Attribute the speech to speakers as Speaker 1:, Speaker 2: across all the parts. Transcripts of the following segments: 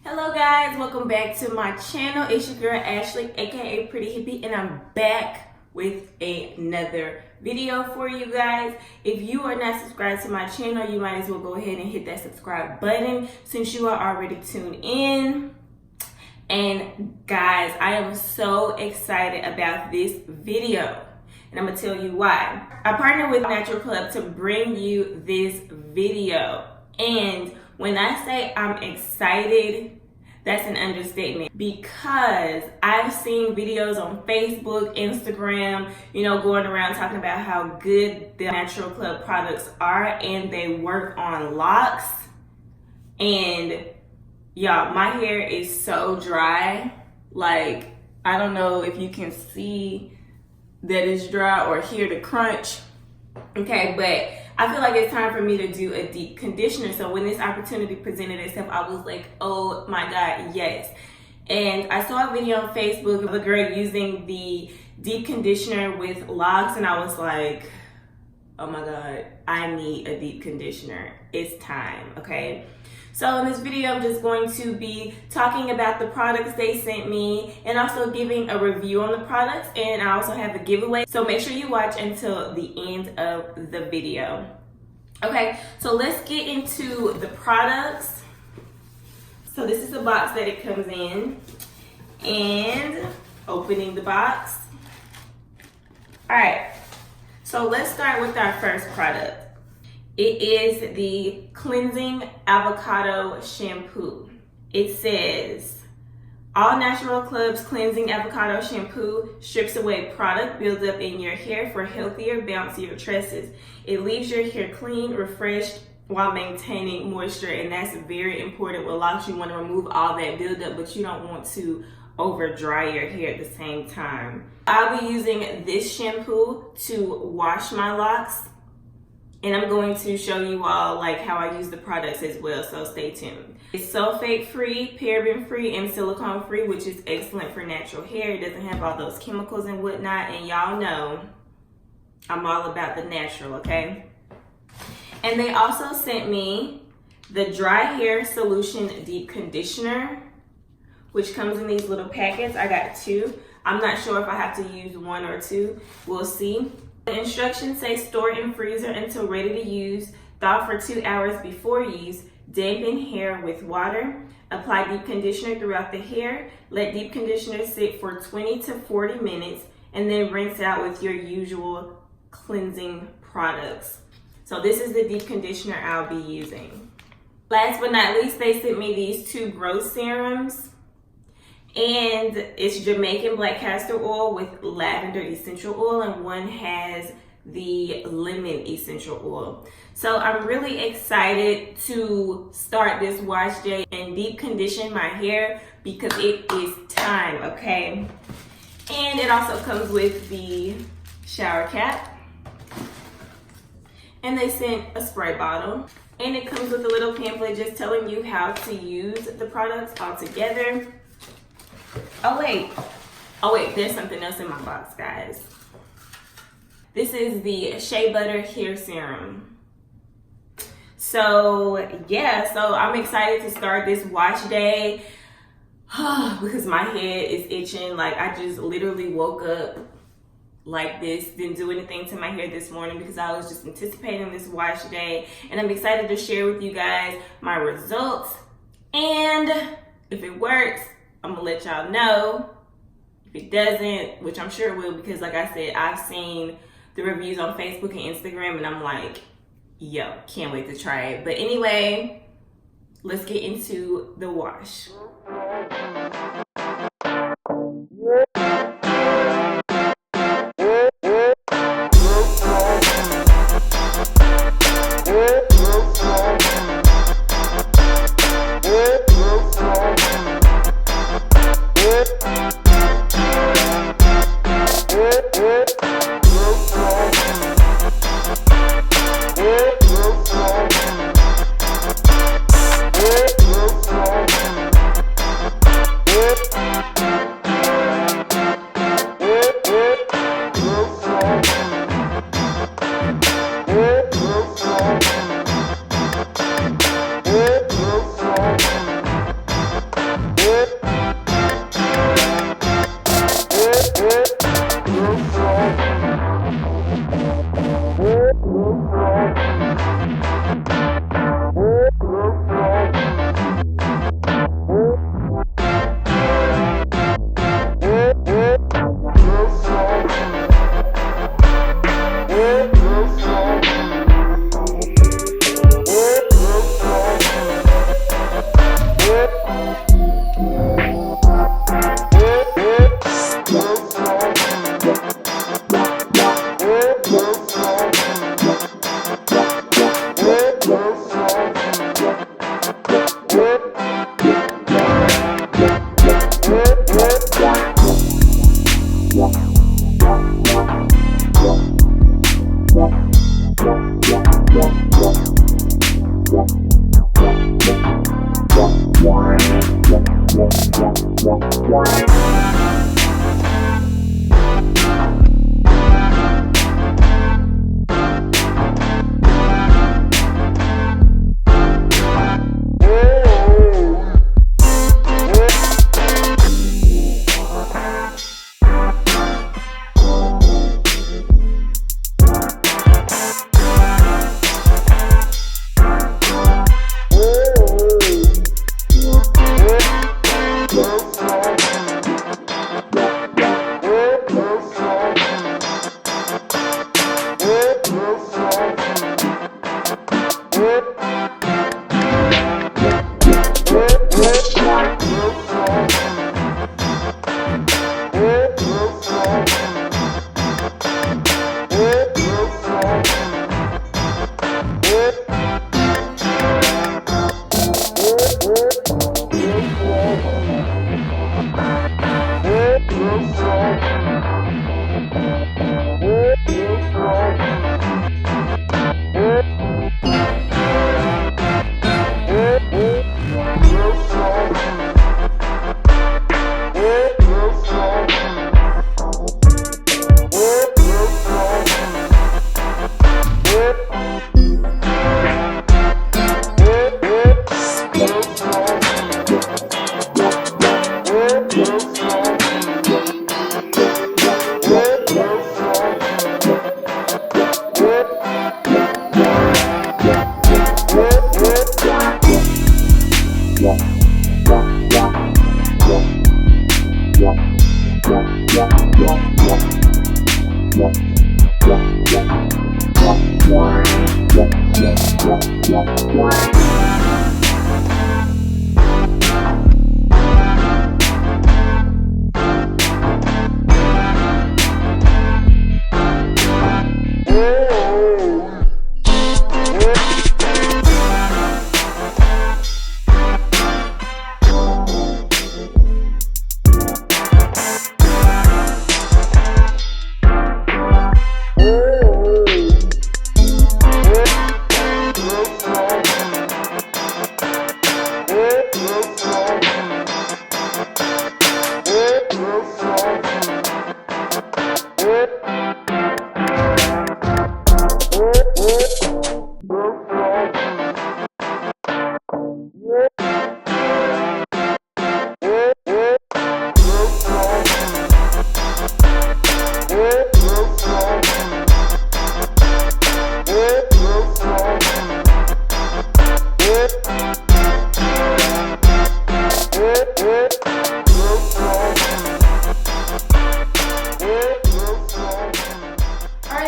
Speaker 1: Hello guys, welcome back to my channel. It's your girl Ashley, aka Pretty Hippie, and I'm back with another video for you guys. If you are not subscribed to my channel, you might as well go ahead and hit that subscribe button since you are already tuned in. And guys, I am so excited about this video, and I'm gonna tell you why. I partnered with Natural Club to bring you this video, and when I say I'm excited, that's an understatement, because I've seen videos on Facebook, Instagram, going around talking about how good the Natural Club products are and they work on locks. And y'all, my hair is so dry. Like, I don't know if you can see that it's dry or hear the crunch. Okay, but I feel like it's time for me to do a deep conditioner. So when this opportunity presented itself, I was like, oh my God, yes. And I saw a video on Facebook of a girl using the deep conditioner with locks, and I was like, oh my God, I need a deep conditioner. It's time, okay? So in this video, I'm just going to be talking about the products they sent me and also giving a review on the products, and I also have a giveaway. So make sure you watch until the end of the video. Okay, so let's get into the products. So this is the box that it comes in, and opening the box. All right, so let's start with our first product. It is the Cleansing Avocado Shampoo. It says, all Natural Club's Cleansing Avocado Shampoo strips away product builds up in your hair for healthier, bouncier tresses. It leaves your hair clean, refreshed, while maintaining moisture, and that's very important with locks. You want to remove all that buildup, but you don't want to over dry your hair at the same time. I'll be using this shampoo to wash my locks, and I'm going to show you all how I use the products as well, so stay tuned. It's sulfate free, paraben free, and silicone free, which is excellent for natural hair. It doesn't have all those chemicals and whatnot, and y'all know I'm all about the natural, okay? And they also sent me the Dry Hair Solution Deep Conditioner, which comes in these little packets. I got two. I'm not sure if I have to use one or two. We'll see. The instructions say store in freezer until ready to use. Thaw for 2 hours before use. Dampen hair with water. Apply deep conditioner throughout the hair. Let deep conditioner sit for 20 to 40 minutes and then rinse out with your usual cleansing products. So this is the deep conditioner I'll be using. Last but not least, they sent me these two growth serums. And it's Jamaican black castor oil with lavender essential oil, and one has the lemon essential oil. So I'm really excited to start this wash day and deep condition my hair because it is time, okay? And it also comes with the shower cap. And they sent a spray bottle. And it comes with a little pamphlet just telling you how to use the products all together. Oh wait, there's something else in my box, guys. This is the Shea Butter Hair Serum. So yeah, so I'm excited to start this wash day because my head is itching. Like, I just literally woke up like this, didn't do anything to my hair this morning because I was just anticipating this wash day, and I'm excited to share with you guys my results. And if it works, I'm gonna let y'all know. If it doesn't, which I'm sure it will, because like I said, I've seen the reviews on Facebook and Instagram, and I'm like, yo, can't wait to try it. But anyway, let's get into the wash.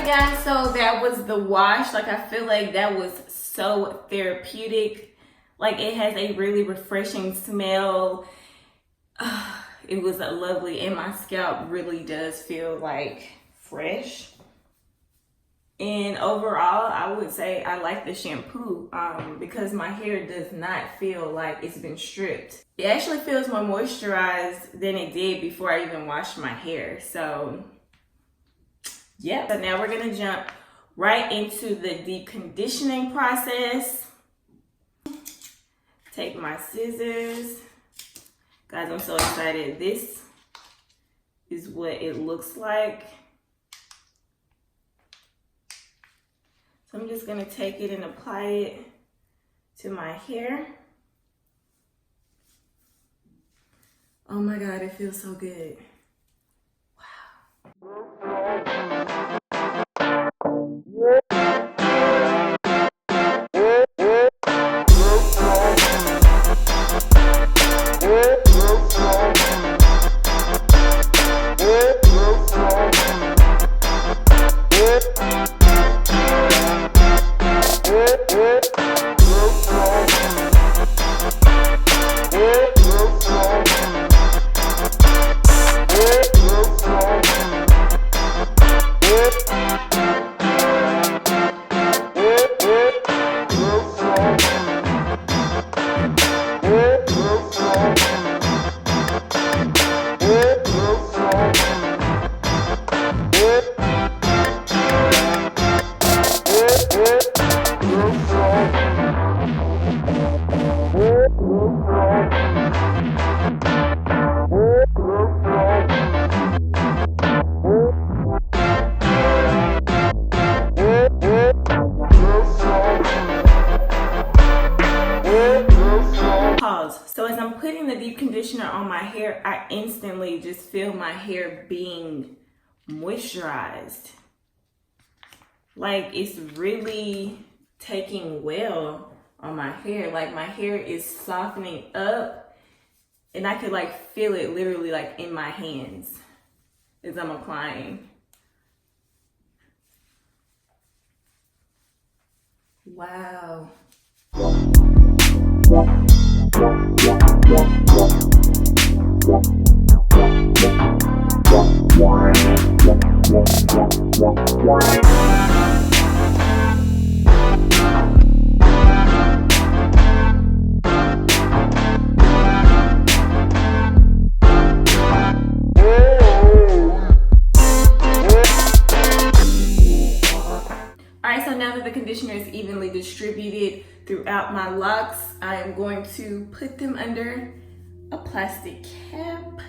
Speaker 1: Guys, so that was the wash. Like, I feel like that was so therapeutic. Like, it has a really refreshing smell. It was lovely, and my scalp really does feel like fresh. And overall, I would say I like the shampoo because my hair does not feel like it's been stripped. It actually feels more moisturized than it did before I even washed my hair. So yeah, so now we're gonna jump right into the deep conditioning process. Take my scissors. Guys, I'm so excited. This is what it looks like. So I'm just gonna take it and apply it to my hair. Oh my God, it feels so good. So as I'm putting the deep conditioner on my hair, I instantly just feel my hair being moisturized. Like, it's really taking well on my hair. Like, my hair is softening up, and I could like feel it literally like in my hands as I'm applying. Wow. Alright, so now that the conditioner is evenly distributed throughout my locks, I am going to put them under a plastic cap.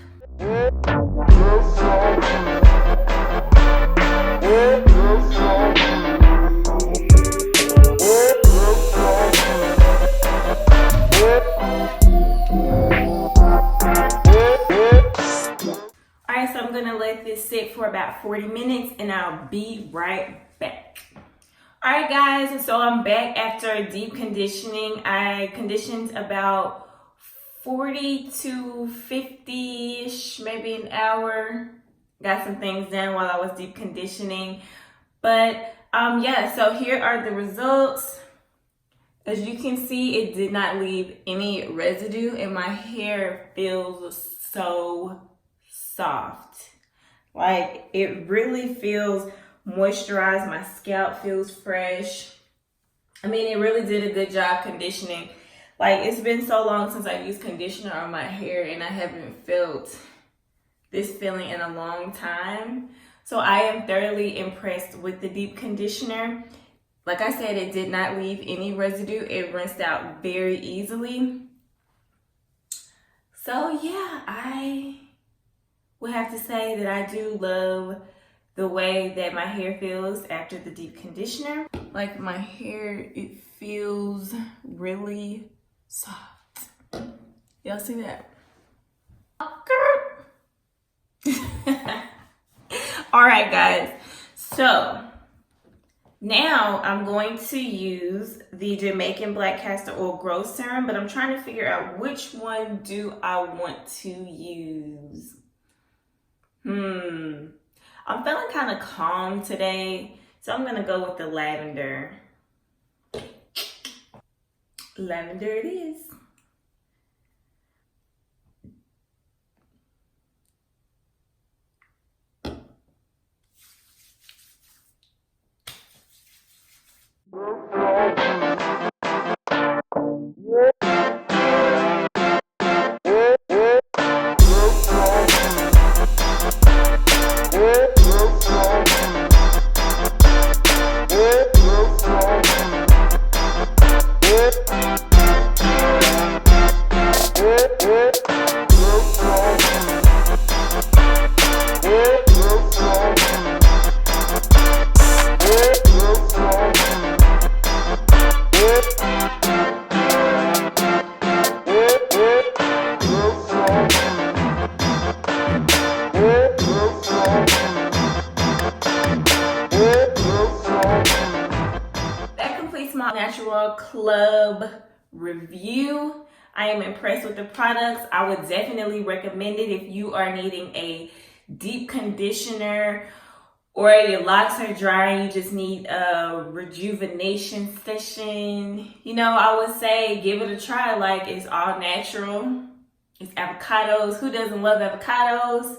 Speaker 1: for about 40 minutes and I'll be right back. Alright guys, so I'm back after deep conditioning. I conditioned about 40 to 50-ish, maybe an hour. Got some things done while I was deep conditioning. But yeah, so here are the results. As you can see, it did not leave any residue and my hair feels so soft. Like, it really feels moisturized. My scalp feels fresh. I mean, it really did a good job conditioning. Like, it's been so long since I used conditioner on my hair and I haven't felt this feeling in a long time. So I am thoroughly impressed with the deep conditioner. Like I said, it did not leave any residue. It rinsed out very easily. So yeah, I would have to say that I do love the way that my hair feels after the deep conditioner. Like, my hair, it feels really soft. Y'all see that? All right, guys. So now I'm going to use the Jamaican Black Castor Oil Growth Serum, but I'm trying to figure out which one do I want to use. I'm feeling kind of calm today, so I'm gonna go with the lavender. Lavender it is. My natural club review. I am impressed with the products. I would definitely recommend it if you are needing a deep conditioner or your locks are dry and you just need a rejuvenation session. You know, I would say give it a try. Like, it's all natural. It's avocados. Who doesn't love avocados?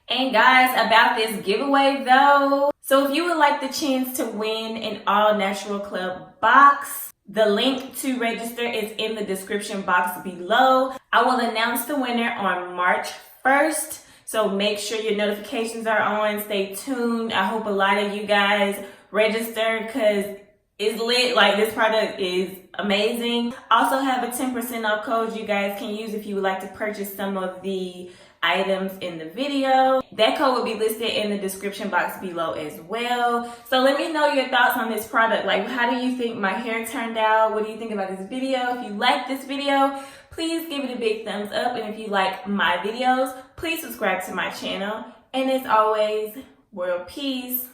Speaker 1: And guys, about this giveaway though, so if you would like the chance to win an all natural club box, the link to register is in the description box below. I will announce the winner on March 1st. So make sure your notifications are on. Stay tuned. I hope a lot of you guys register because it's lit. Like, this product is amazing. Also have a 10% off code you guys can use if you would like to purchase some of the items in the video. That code will be listed in the description box below as well. So let me know your thoughts on this product. Like, how do you think my hair turned out? What do you think about this video? If you like this video, please give it a big thumbs up. And if you like my videos, please subscribe to my channel. And as always, world peace.